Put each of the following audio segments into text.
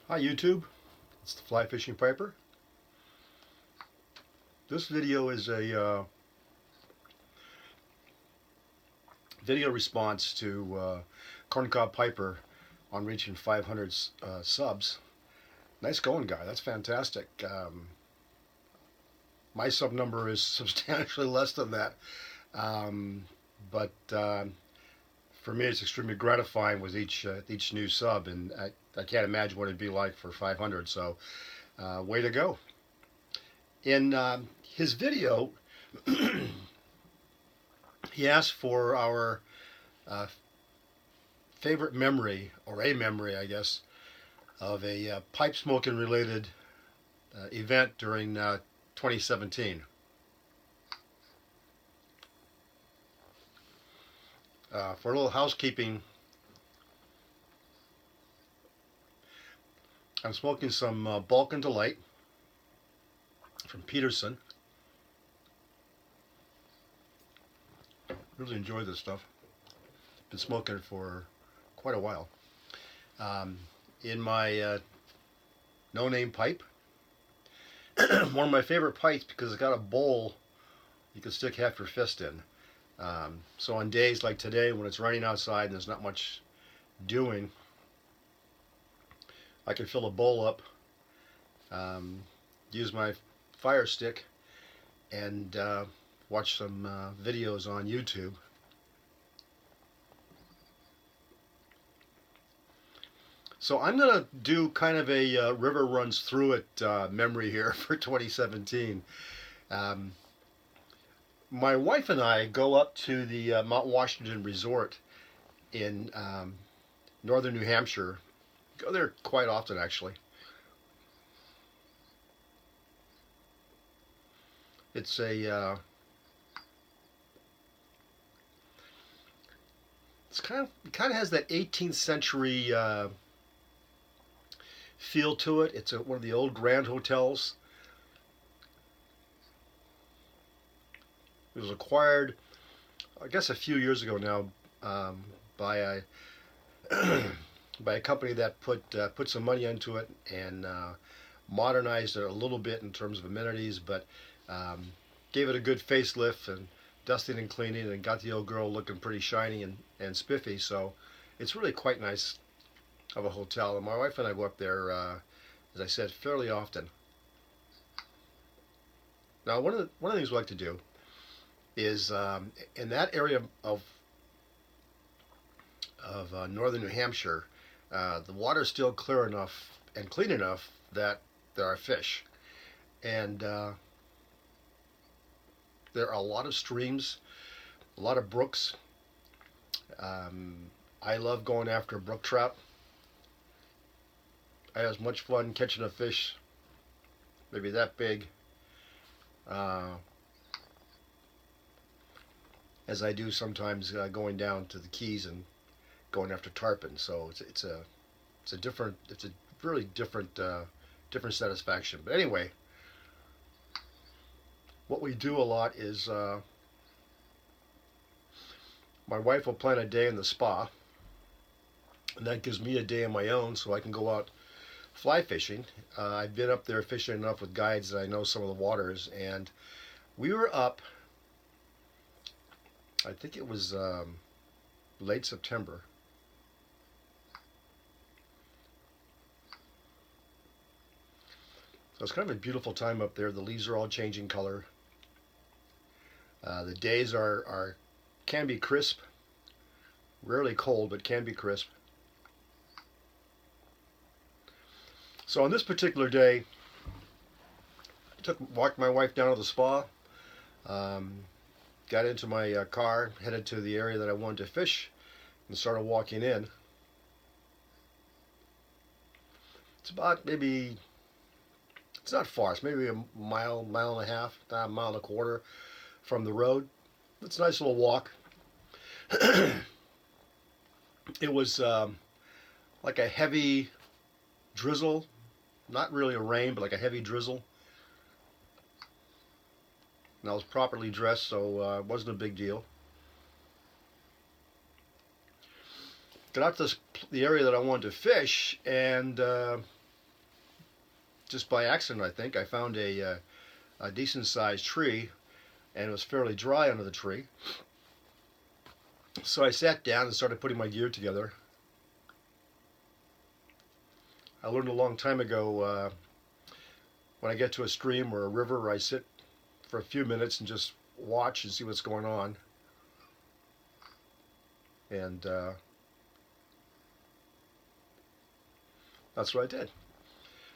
Hi YouTube, it's the Fly Fishing Piper. This video is a video response to Corn Cob Piper on reaching 500 subs. Nice going, guy. That's fantastic. My sub number is substantially less than that, but for me it's extremely gratifying with each new sub, and I can't imagine what it'd be like for 500. So, way to go! In his video, he asked for our favorite memory, or a memory, I guess, of a pipe smoking related event during 2017. For a little housekeeping, I'm smoking some Balkan Delight from Peterson. Really enjoy this stuff. Been smoking it for quite a while. In my no-name pipe, one of my favorite pipes because it's got a bowl you can stick half your fist in. So on days like today when it's raining outside and there's not much doing, I can fill a bowl up, use my fire stick, and watch some videos on YouTube. So I'm going to do kind of a river runs through it memory here for 2017. My wife and I go up to the Mount Washington Resort in northern New Hampshire. Go there quite often, actually. It's a it kind of has that 18th century feel to it. It's one of the old Grand Hotels. It was acquired, I guess, a few years ago now by a by a company that put some money into it and modernized it a little bit in terms of amenities, but gave it a good facelift and dusting and cleaning, and got the old girl looking pretty shiny and spiffy. So it's really quite nice of a hotel, and my wife and I go up there, as I said, fairly often. Now, one of the things we like to do is in that area of northern New Hampshire, the water's still clear enough and clean enough that there are fish, and there are a lot of streams, a lot of brooks. I love going after brook trout. I have as much fun catching a fish, maybe that big, as I do sometimes going down to the Keys and going after tarpon. So it's a really different satisfaction. But anyway, what we do a lot is my wife will plan a day in the spa, and that gives me a day on my own so I can go out fly fishing. I've been up there fishing enough with guides that I know some of the waters, and we were up, I think it was late September. So it's kind of a beautiful time up there. The leaves are all changing color. The days can be crisp, rarely cold, but can be crisp. So on this particular day, walked my wife down to the spa, got into my car, headed to the area that I wanted to fish, and started walking in. It's about maybe, it's not far, it's maybe a mile and a half, a mile and a quarter from the road. It's a nice little walk. It was like a heavy drizzle, not really a rain, but like a heavy drizzle. And I was properly dressed, so it wasn't a big deal. Got out to the area that I wanted to fish, and just by accident, I think, I found a decent sized tree, and it was fairly dry under the tree. So I sat down and started putting my gear together. I learned a long time ago, when I get to a stream or a river, I sit for a few minutes and just watch and see what's going on. And that's what I did.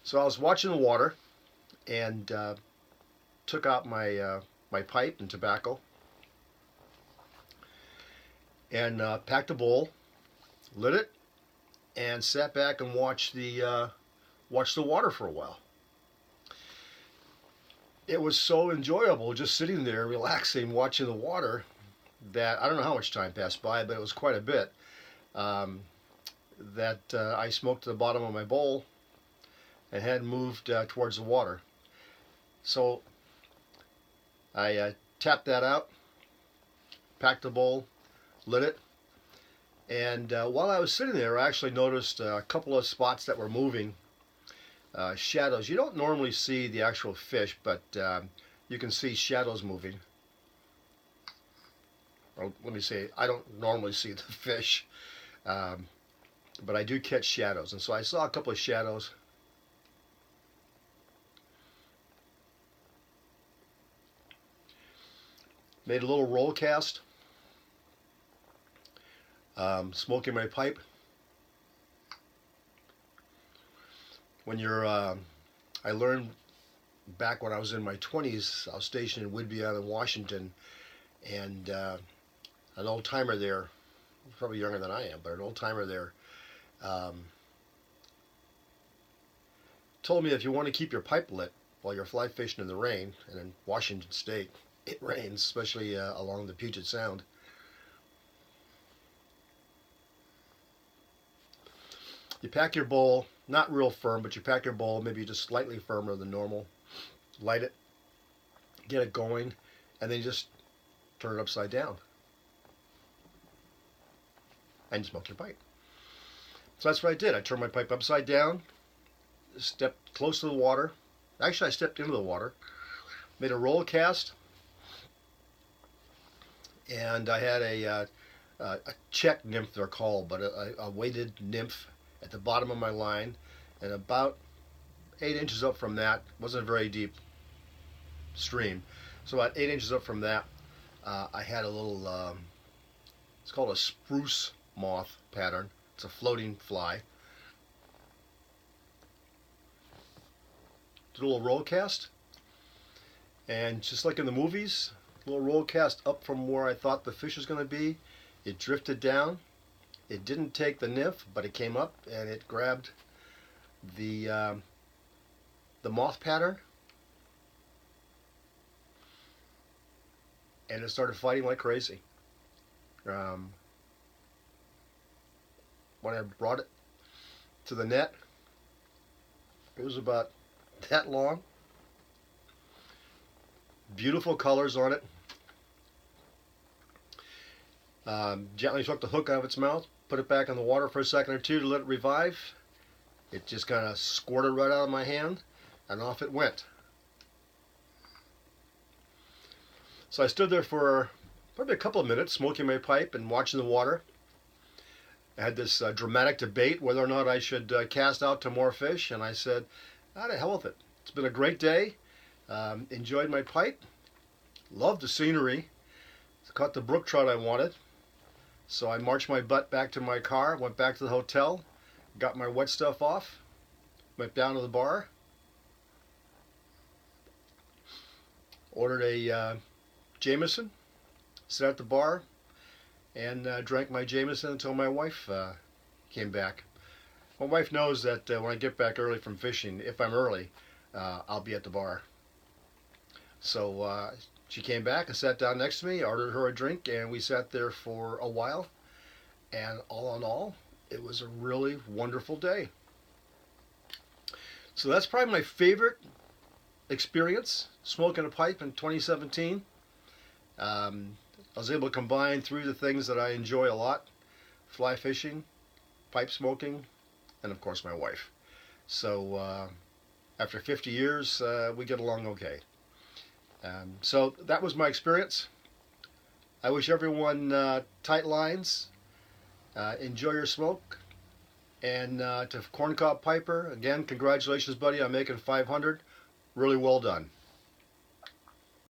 So I was watching the water and took out my pipe and tobacco and packed a bowl, lit it, and sat back and watched the water for a while. It was so enjoyable just sitting there, relaxing, watching the water, that I don't know how much time passed by, but it was quite a bit. That I smoked to the bottom of my bowl and had moved towards the water. So I tapped that out, packed the bowl, lit it, and while I was sitting there, I actually noticed a couple of spots that were moving, shadows. You don't normally see the actual fish, but you can see shadows moving. Or let me say, I don't normally see the fish, but I do catch shadows. And so I saw a couple of shadows. Made a little roll cast, smoking my pipe. When you're, I learned back when I was in my 20s, I was stationed in Whidbey Island, Washington, and an old timer there, probably younger than I am, but an old timer there, told me if you want to keep your pipe lit while you're fly fishing in the rain, and in Washington State, it rains, especially along the Puget Sound. You pack your bowl, not real firm, but you pack your bowl maybe just slightly firmer than normal. Light it, get it going, and then you just turn it upside down. And you smoke your pipe. So that's what I did. I turned my pipe upside down, stepped close to the water. Actually, I stepped into the water, made a roll cast, and I had a check nymph, they're called, but a weighted nymph at the bottom of my line, and about 8 inches up from that, wasn't a very deep stream, so about 8 inches up from that, I had a little, it's called a spruce moth pattern. It's a floating fly. Did a little roll cast, and just like in the movies, a little roll cast up from where I thought the fish was going to be. It drifted down. It didn't take the nymph, but it came up and it grabbed the moth pattern, and it started fighting like crazy. When I brought it to the net, it was about that long. Beautiful colors on it. Gently took the hook out of its mouth, put it back in the water for a second or two to let it revive. It just kind of squirted right out of my hand, and off it went. So I stood there for probably a couple of minutes, smoking my pipe and watching the water. I had this dramatic debate whether or not I should cast out to more fish, and I said, "Ah, to hell with it. It's been a great day. Enjoyed my pipe. Loved the scenery. Caught the brook trout I wanted. So I marched my butt back to my car, went back to the hotel, got my wet stuff off, went down to the bar, ordered a Jameson, sat at the bar, and drank my Jameson until my wife came back. My wife knows that when I get back early from fishing, if I'm early, I'll be at the bar. So she came back and sat down next to me, ordered her a drink, and we sat there for a while. And all in all, it was a really wonderful day. So that's probably my favorite experience, smoking a pipe in 2017. I was able to combine three of the things that I enjoy a lot: fly fishing, pipe smoking, and of course my wife. So after 50 years, we get along okay. So that was my experience. I wish everyone tight lines, enjoy your smoke, and to Corn Cob Piper, again, congratulations, buddy, on making 500. Really well done.